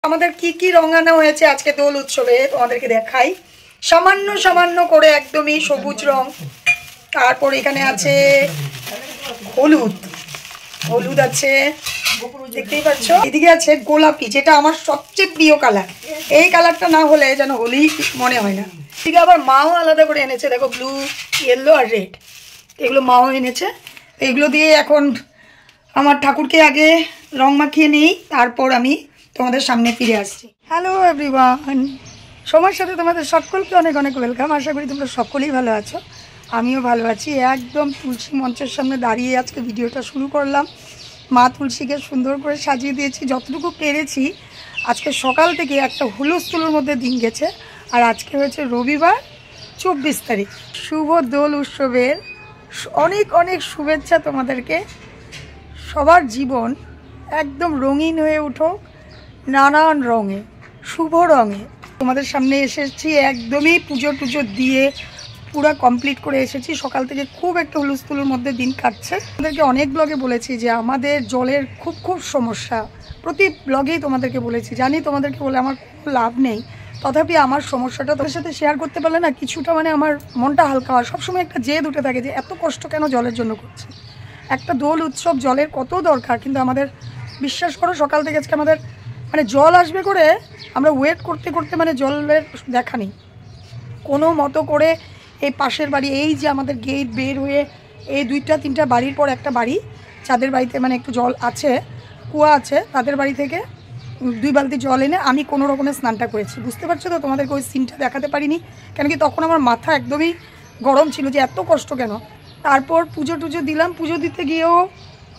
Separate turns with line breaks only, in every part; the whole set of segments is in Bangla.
আমাদের কি কি রঙানো হয়েছে আজকে দোল উৎসবে তোমাদেরকে দেখাই। সামান্য সামান্য করে একদমই সবুজ রং, তারপর এখানে আছে হলুদ, হলুদ আছে দেখতেই পাচ্ছ। এদিকে আছে গোলাপি, যেটা আমার সবচেয়ে প্রিয় কালার। এই কালারটা না হলে যেন হোলি মনে হয় না। এদিকে আবার মাও আলাদা করে এনেছে, দেখো ব্লু, ইয়েলো আর রেড, এগুলো মাও এনেছে। এগুলো দিয়ে এখন আমার ঠাকুরকে আগে রং মাখিয়ে নিই, তারপর আমি তোমাদের সামনে ফিরে আসছি। হ্যালো এভরিওয়ান, সময়ের সাথে তোমাদের সকলকে অনেক অনেক ওয়েলকাম। আশা করি তোমরা সকলেই ভালো আছো, আমিও ভালো আছি। একদম তুলসী মঞ্চের সামনে দাঁড়িয়ে আজকে ভিডিওটা শুরু করলাম। মা তুলসীকে সুন্দর করে সাজিয়ে দিয়েছি যতটুকু পেরেছি। আজকে সকাল থেকে একটা হুলস্থুলোর মধ্যে দিন গেছে, আর আজকে হয়েছে রবিবার 24 তারিখ। শুভ দোল উৎসবের অনেক অনেক শুভেচ্ছা তোমাদেরকে। সবার জীবন একদম রঙিন হয়ে উঠুক, নানান রঙে, শুভ রঙে। তোমাদের সামনে এসেছি একদমই পুজো টুজো দিয়ে পুরো কমপ্লিট করে এসেছি। সকাল থেকে খুব একটা হুলস্থুলোর মধ্যে দিন কাটছে। তোমাদেরকে অনেক ব্লগে বলেছি যে আমাদের জলের খুব সমস্যা, প্রতি ব্লগেই তোমাদেরকে বলেছি। জানি তোমাদেরকে বলে আমার কোনো লাভ নেই, তথাপি আমার সমস্যাটা তোমাদের সাথে শেয়ার করতে পারলে না কিছুটা মানে আমার মনটা হালকা হয়। সবসময় একটা জেদ উঠে থাকে যে এত কষ্ট কেন জলের জন্য করছে। একটা দোল উৎসব, জলের কত দরকার, কিন্তু আমাদের বিশ্বাস করো সকাল থেকে আজকে আমাদের মানে জল আসবে করে আমরা ওয়েট করতে করতে মানে জলের দেখা নেই। কোনো মতো করে এই পাশের বাড়ি, এই যে আমাদের গেট বের হয়ে এই 2-3টা বাড়ির পর একটা বাড়ি, যাদের বাড়িতে মানে একটু জল আছে, কুয়া আছে, তাদের বাড়ি থেকে 2 বালতি জল এনে আমি কোনো রকমের স্নানটা করেছি। বুঝতে পারছো তো, তোমাদেরকে ওই সিনটা দেখাতে পারিনি কেন কি তখন আমার মাথা একদমই গরম ছিল যে এত কষ্ট কেন। তারপর পুজো টুজো দিলাম, পুজো দিতে গিয়েও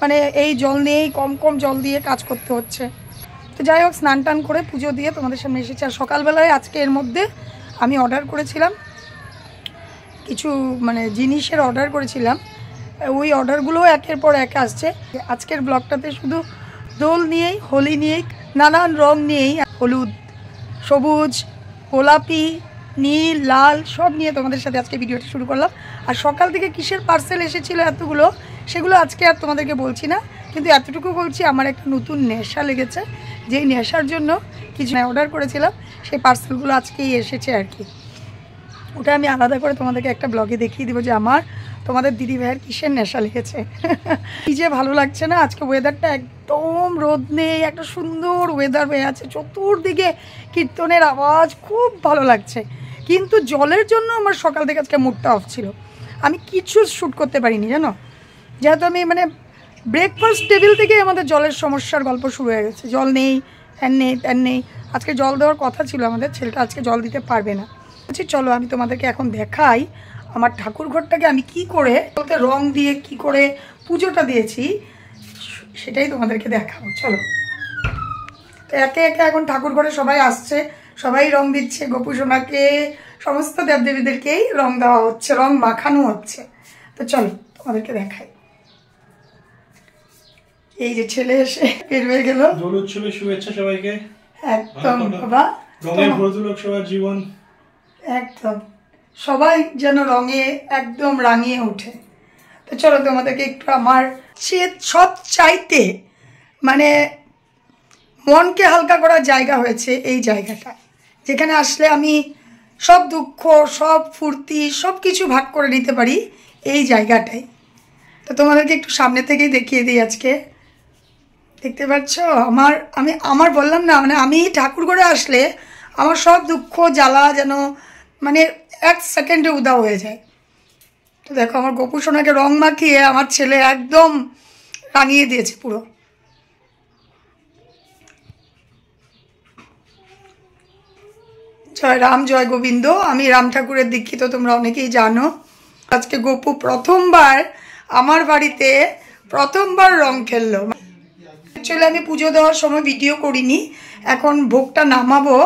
মানে এই জল নিয়েই কম জল দিয়ে কাজ করতে হচ্ছে। তো যাই হোক, স্নান টান করে পুজো দিয়ে তোমাদের সামনে এসেছি। আর সকালবেলায় আজকে এর মধ্যে আমি অর্ডার করেছিলাম কিছু মানে জিনিসের অর্ডার করেছিলাম, ওই অর্ডারগুলোও একের পর এক আসছে। আজকের ব্লগটাতে শুধু দোল নিয়েই, হোলি নিয়েই, নানান রং নিয়েই, হলুদ, সবুজ, গোলাপি, নীল, লাল সব নিয়ে তোমাদের সাথে আজকে ভিডিওটা শুরু করলাম। আর সকাল থেকে কিসের পার্সেল এসেছিলো এতগুলো, সেগুলো আজকে আর তোমাদেরকে বলছি না, কিন্তু এতটুকু বলছি আমার একটা নতুন নেশা লেগেছে। যেই নেশার জন্য কিছু অর্ডার করেছিলাম সেই পার্সেলগুলো আজকেই এসেছে আর কি। ওটা আমি আলাদা করে তোমাদেরকে একটা ব্লগে দেখিয়ে দেবো যে আমার তোমাদের দিদি ভাইয়ের কিসের নেশা লেগেছে। কি যে ভালো লাগছে না, আজকে ওয়েদারটা একদম রোদ নেই, একটা সুন্দর ওয়েদার হয়ে আছে, চতুর্দিকে কীর্তনের আওয়াজ, খুব ভালো লাগছে। কিন্তু জলের জন্য আমার সকাল থেকে আজকে মুডটা অফ ছিল, আমি কিছু শ্যুট করতে পারিনি জানো। যেহেতু আমি মানে ব্রেকফাস্ট টেবিল থেকেই আমাদের জলের সমস্যার গল্প শুরু হয়ে গেছে। জল নেই, ফ্যান নেই, ট্যান নেই। আজকে জল দেওয়ার কথা ছিল আমাদের, ছেলেটা আজকে জল দিতে পারবে না। চলো আমি তোমাদেরকে এখন দেখাই আমার ঠাকুর ঘরটাকে আমি কি করে বলতে রং দিয়ে কি করে পুজোটা দিয়েছি, সেটাই তোমাদেরকে দেখাবো। চলো, তো একে একে এখন ঠাকুর ঘরে সবাই আসছে, সবাই রং দিচ্ছে। গোপু সোনাকে, সমস্ত দেবদেবীদেরকেই রং দেওয়া হচ্ছে, রং মাখানো হচ্ছে। তো চলো তোমাদেরকে দেখাই। এই যে ছেলে এসে বের হয়ে গেল।
দোল উৎসবের শুভেচ্ছা সবাইকে।
একদম বাবা,
রঙের ব্রতলোক সবার জীবন,
একদম সবাই যেন রঙে একদম রাঙিয়ে ওঠে। তো চলো তোমাদেরকে একটু আমার সব চাইতে মানে মনকে হালকা করার জায়গা হয়েছে এই জায়গাটা, যেখানে আসলে আমি সব দুঃখ, সব ফুর্তি, সব কিছু ভাগ করে নিতে পারি এই জায়গাটাই। তো তোমাদেরকে একটু সামনে থেকেই দেখিয়ে দিই। আজকে দেখতে পাচ্ছ আমার বললাম না, মানে আমি ঠাকুর ঘরে আসলে আমার সব দুঃখ জ্বালা যেন মানে 1 সেকেন্ডে উদাও হয়ে যায়। তো দেখো আমার গোপু সোনাকে রং মাখিয়ে আমার ছেলে একদম রাঙিয়ে দিয়েছে পুরো। জয় রাম, জয় গোবিন্দ। আমি রাম ঠাকুরের দীক্ষিত, তোমরা অনেকেই জানো। আজকে গোপু প্রথমবার আমার বাড়িতে রং খেললো। অ্যাকচুয়ালি আমি পুজো দেওয়ার সময় ভিডিও করিনি, এখন ভোগটা নামাবো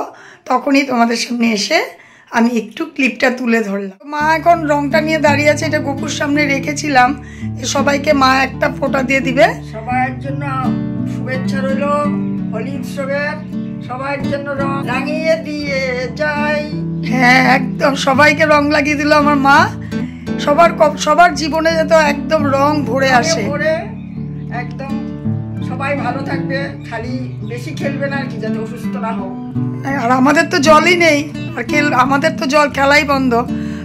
তখনই তোমাদের সামনে এসে আমি একটু ক্লিপটা তুলে ধরলাম। মা এখন রংটা নিয়ে দাঁড়িয়ে আছে, এটা গোপুর সামনে রেখেছিলাম যে সবাইকে মা একটা ফোঁটা দিয়ে দিবে।
সবার জন্য শুভেচ্ছা রইল হোলি উৎসবের, সবার জন্য রং লাগিয়ে দিয়ে যাই।
হ্যাঁ, একদম সবাইকে রং লাগিয়ে দিল আমার মা। সবার জীবনে যাতে একদম রং ভরে আসে,
একদম সবাই ভালো থাকবে, খালি বেশি খেলবে না আর কি, যাতে অসুস্থ না হোক।
আর আমাদের তো জলই নেই, আর আমাদের তো জল খেলাই বন্ধ,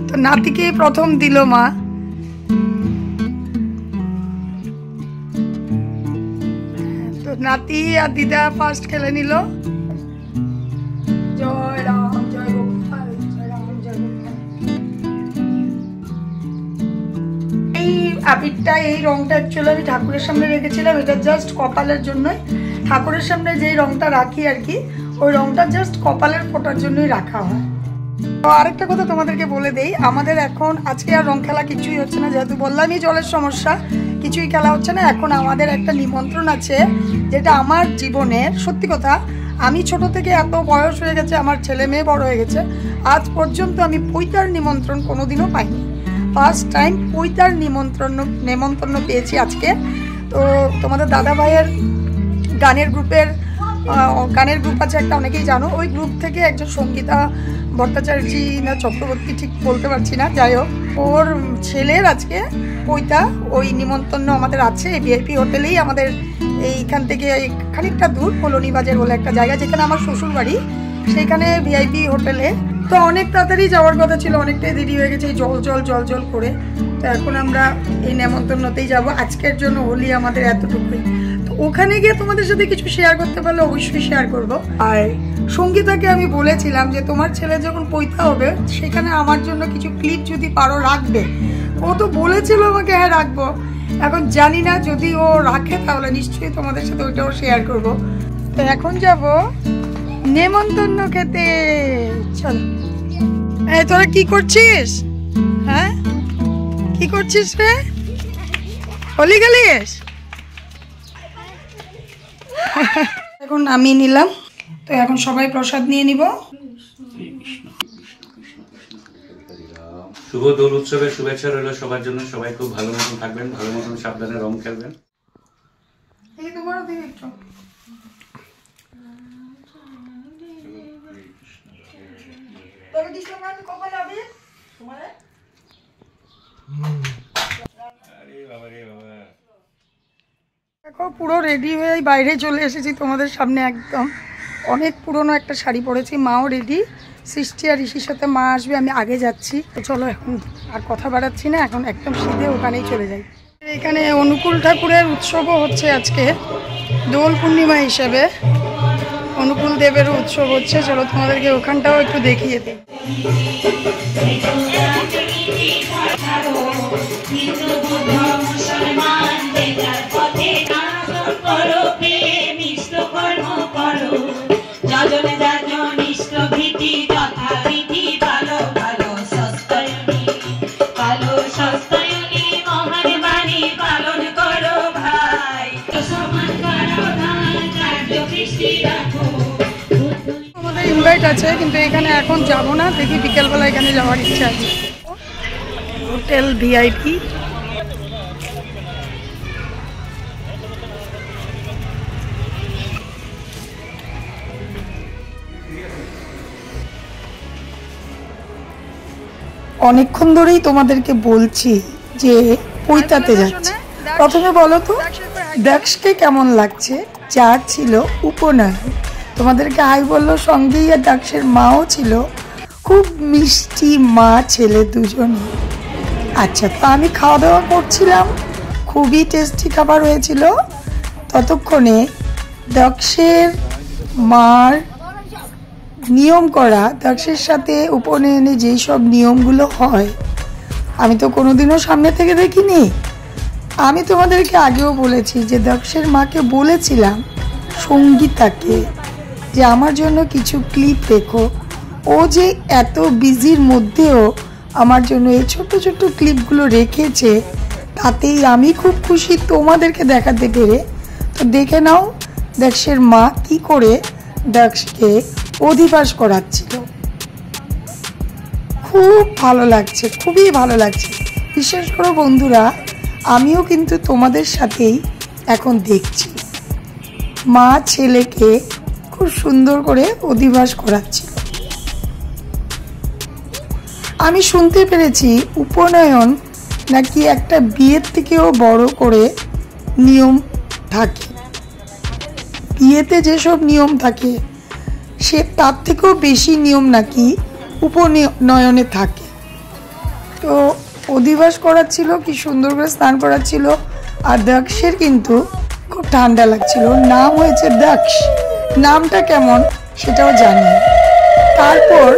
তো নাতিকে প্রথম দিল মা। তো নাতি আর দিদা ফার্স্ট খেলে নিল। জয় রাম জয় গোপাল, জয় রাম জয় গোপাল। এই আবিরটা, এই রংটা অ্যাকচুয়ালি আমি ঠাকুরের সামনে রেখেছিলাম, এটা জাস্ট কপালের জন্যই। ঠাকুরের সামনে যেই রংটা রাখি আর কি, ওই রংটা জাস্ট কপালের ফোটার জন্যই রাখা হয়। তো আরেকটা কথা তোমাদেরকে বলে দেই, আমাদের এখন আজকে আর রং খেলা কিছুই হচ্ছে না, যেহেতু বললামই জলের সমস্যা, কিছুই খেলা হচ্ছে না। এখন আমাদের একটা নিমন্ত্রণ আছে, যেটা আমার জীবনের সত্যি কথা, আমি ছোট থেকে এত বয়স হয়ে গেছে, আমার ছেলে মেয়ে বড় হয়ে গেছে, আজ পর্যন্ত আমি পৈতার নিমন্ত্রণ কোনোদিনও পাইনি। ফার্স্ট টাইম পৈতার নিমন্ত্রণ পেয়েছি আজকে। তো তোমাদের দাদা ভাইয়ের গানের গ্রুপ আছে একটা, অনেকেই জানো, ওই গ্রুপ থেকে একজন সঙ্গীতা ভট্টাচার্য না চক্রবর্তী, ঠিক বলতে পারছি না, যাই হোক, ওর ছেলের আজকে পৈতা, ওই নিমন্ত্রণ আমাদের আছে। এই ভিআইপি হোটেলেই আমাদের, এইখান থেকে খানিকটা দূর, কলোনি বাজার বলে একটা জায়গা, যেখানে আমার শ্বশুর বাড়ি, সেইখানে ভিআইপি হোটেলে। তো অনেক তাড়াতাড়ি যাওয়ার কথা ছিল, অনেকটাই দেরি হয়ে গেছে জল করে। তো এখন আমরা এই নেমন্তন্নতেই যাব। আজকের জন্য হোলি আমাদের এতটুকুই। তো ওখানে গিয়ে তোমাদের সাথে কিছু শেয়ার করতে পারলে অবশ্যই শেয়ার করব। আর সঙ্গীতাকে আমি বলেছিলাম যে তোমার ছেলে যখন পৈতা হবে, সেখানে আমার জন্য কিছু ক্লিপ যদি পারো রাখবে। ও তো বলেছিল আমাকে হ্যাঁ রাখবো। এখন জানি না, যদি ও রাখে তাহলে নিশ্চয়ই তোমাদের সাথে ওইটাও শেয়ার করব। তো এখন যাব নেমন্তন্ন খেতে, চলো। এই তোরা কি করছিস? হ্যাঁ কি করছিস রে? হোলি গেলিস? এখন নামিয়ে নিলাম, তো এখন সবাই প্রসাদ নিয়ে নিব।
শুভ দোল উৎসবের শুভেচ্ছা রইল সবার জন্য। সবাই খুব ভালো মতন থাকবেন, ভালো মতন সাবধানে রং খেলবেন।
দেখো পুরো রেডি হয়ে বাইরে চলে এসেছি তোমাদের সামনে। একদম অনেক পুরনো একটা শাড়ি পরেছি, মাও রেডি, সৃষ্টি আর ঋষির সাথে মা আসবে, আমি আগে যাচ্ছি। তো চলো এখন আর কথা বাড়াচ্ছি না, এখন একদম সিধে ওখানেই চলে যাই। এখানে অনুকূল ঠাকুরের উৎসবও হচ্ছে আজকে, দোল পূর্ণিমা হিসেবে অনুকূল দেবেরও উৎসব হচ্ছে। চলো তোমাদেরকে ওখানটাও একটু দেখিয়ে দিই। আমাদের ইনভাইট আছে, কিন্তু এখানে এখন যাব না, দেখি বিকেলবেলা এখানে যাওয়ার ইচ্ছা আছে। Hotel VIP. অনেকক্ষণ ধরেই তোমাদেরকে বলছি যে পৈতাতে যাচ্ছে। প্রথমে বলো তো দক্ষকে কেমন লাগছে, যার ছিল উপনয়ন। তোমাদেরকে হাই বললো, সঙ্গেই আর দক্ষের মাও ছিল, খুব মিষ্টি মা ছেলে দুজনে। আচ্ছা, তো আমি খাওয়া দাওয়া করছিলাম, খুবই টেস্টি খাবার হয়েছিল। ততক্ষণে দক্ষের মার নিয়ম করা, দক্ষের সাথে উপনয়নে যেই সব নিয়মগুলো হয়, আমি তো কোনোদিনও সামনে থেকে দেখিনি। আমি তোমাদেরকে আগেও বলেছি যে দক্ষের মাকে বলেছিলাম সঙ্গীতাকে যে আমার জন্য কিছু ক্লিপ রেখো। ও যে এত বিজির মধ্যেও আমার জন্য এই ছোট্ট ছোট্ট ক্লিপগুলো রেখেছে, তাতেই আমি খুব খুশি তোমাদেরকে দেখাতে পেরে। তো দেখে নাও দক্ষের মা কি করে দক্ষকে অধিবাস করাচ্ছিল। খুব ভালো লাগছে, খুবই ভালো লাগছে। বিশেষ করে বন্ধুরা, আমিও কিন্তু তোমাদের সাথেই এখন দেখছি মা ছেলেকে খুব সুন্দর করে অধিবাস করাচ্ছিল। আমি শুনতে পেরেছি উপনয়ন নাকি একটা বিয়ের থেকেও বড় করে নিয়ম থাকে। বিয়েতে যেসব নিয়ম থাকে সে তার থেকেও বেশি নিয়ম নাকি উপনয়নে থাকে। তো অধিবাস করাচ্ছিল, কি সুন্দর করে স্নান করাচ্ছিল। আর দক্ষের কিন্তু খুব ঠান্ডা লাগছিল, নাম হয়েছে দক্ষ। নামটা কেমন সেটাও জানি। তারপর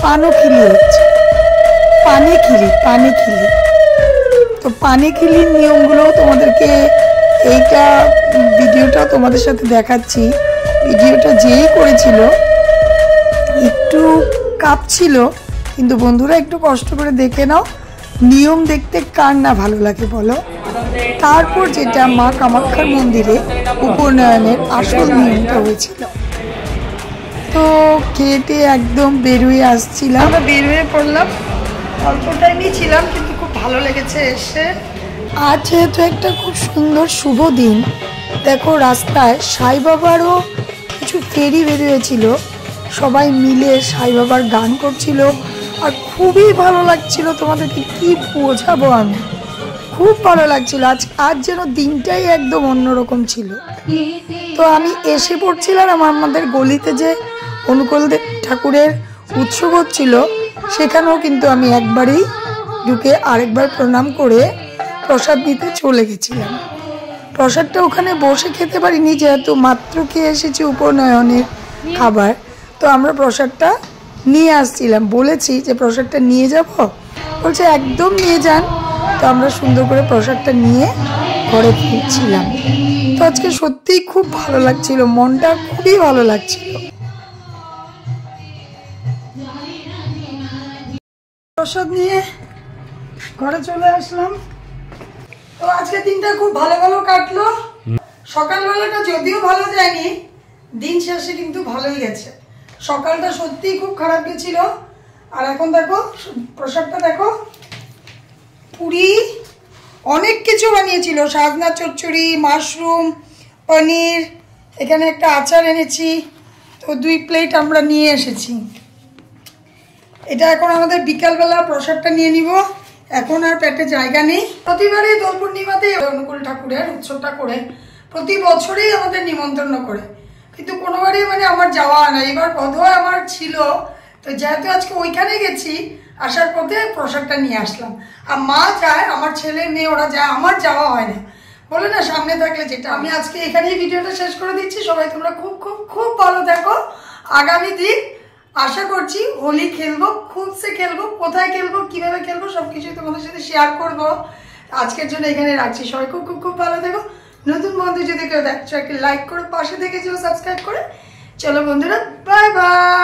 পানখিলি হচ্ছে, পানিখিলি। তো পানিখিলির নিয়মগুলো তোমাদেরকে এইটা ভিডিওটা তোমাদের সাথে দেখাচ্ছি। ভিডিওটা যেই করেছিল একটু কাঁপছিল, কিন্তু বন্ধুরা একটু কষ্ট করে দেখে নাও, নিয়ম দেখতে কার না ভালো লাগে বলো। তারপর যেটা মা কামাখ্যার মন্দিরে উপনয়নের আসল নিয়মটা হয়েছিল। তো খেতে একদম বেরোয় আসছিলাম, আমরা বেরোয় পড়লাম, অল্প টাইমই ছিলাম কিন্তু খুব ভালো লেগেছে এসে। আজ যেহেতু একটা খুব সুন্দর শুভ দিন, দেখো রাস্তায় সাই বাবারও কিছু ফেরি বেরিয়েছিল, সবাই মিলে সাই বাবার গান করছিল আর খুবই ভালো লাগছিল। তোমাদেরকে কি বোঝাবো আমি, খুব ভালো লাগছিল। আজ যেন দিনটাই একদম অন্যরকম ছিল। তো আমি এসে পড়ছিলাম, আমাদের গলিতে যে অনুকূল ঠাকুরের উৎসব হচ্ছিল সেখানেও কিন্তু আমি একবারই ঢুকে আরেকবার প্রণাম করে প্রসাদ নিতে চলে গেছিলাম। প্রসাদটা ওখানে বসে খেতে পারিনি, যেহেতু মাত্র খেয়ে এসেছি উপনয়নের খাবার। তো আমরা প্রসাদটা নিয়ে আসছিলাম, বলেছি যে প্রসাদটা নিয়ে যাব, বলছে একদম নিয়ে যান। তো আমরা সুন্দর করে প্রসাদটা নিয়ে ঘরে ফিরছিলাম। তো আজকে সত্যিই খুব ভালো লাগছিল, মনটা খুবই ভালো লাগছিল। প্রসাদ নিয়ে ঘরে চলে আসলাম। তো আজকে দিনটা খুব ভালো ভালো কাটলো। সকালবেলাটা যদিও ভালো যায়নি, দিন শেষে কিন্তু ভালোই গেছে। সকালটা সত্যিই খুব খারাপ গেছিল। আর এখন দেখো প্রসাদটা দেখো, পুরি অনেক কিছু বানিয়েছিল, সাজনা চচ্চড়ি, মাশরুম, পনির, এখানে একটা আচার এনেছি। তো 2 প্লেট আমরা নিয়ে এসেছি। এটা এখন আমাদের বিকালবেলা প্রসাদটা নিয়ে নিব, এখন আর পেটে জায়গা নেই। প্রতিবারই দোল পূর্ণিমাতেই অনুকূল ঠাকুরের উৎসবটা করে, প্রতি বছরই আমাদের নিমন্ত্রণ করে, কিন্তু কোনোবারই মানে আমার যাওয়া হয় না। এবার বোধহয় আমার ছিল, তো যেহেতু আজকে ওইখানে গেছি, আসার পথে প্রসাদটা নিয়ে আসলাম। আর মা যায়, আমার ছেলে মেয়ে ওরা যায়, আমার যাওয়া হয় না, বলে না সামনে থাকলে যেটা। আমি আজকে এখানেই ভিডিওটা শেষ করে দিচ্ছি। সবাই তোমরা খুব খুব খুব ভালো থাকো। আগামী দিন আশা করছি হোলি খেলবো, খুবসে খেলবো, কোথায় খেলবো, কিভাবে খেলবো সবকিছু তোমাদের সাথে শেয়ার করবো। আজকের জন্য এখানে রাখছি। সবাই খুব খুব খুব ভালো থাকো। নতুন বন্ধু যদি কেউ দেখছো, একটা লাইক করে পাশে থেকে যেও, সাবস্ক্রাইব করে। চলো বন্ধুরা, বাই বাই।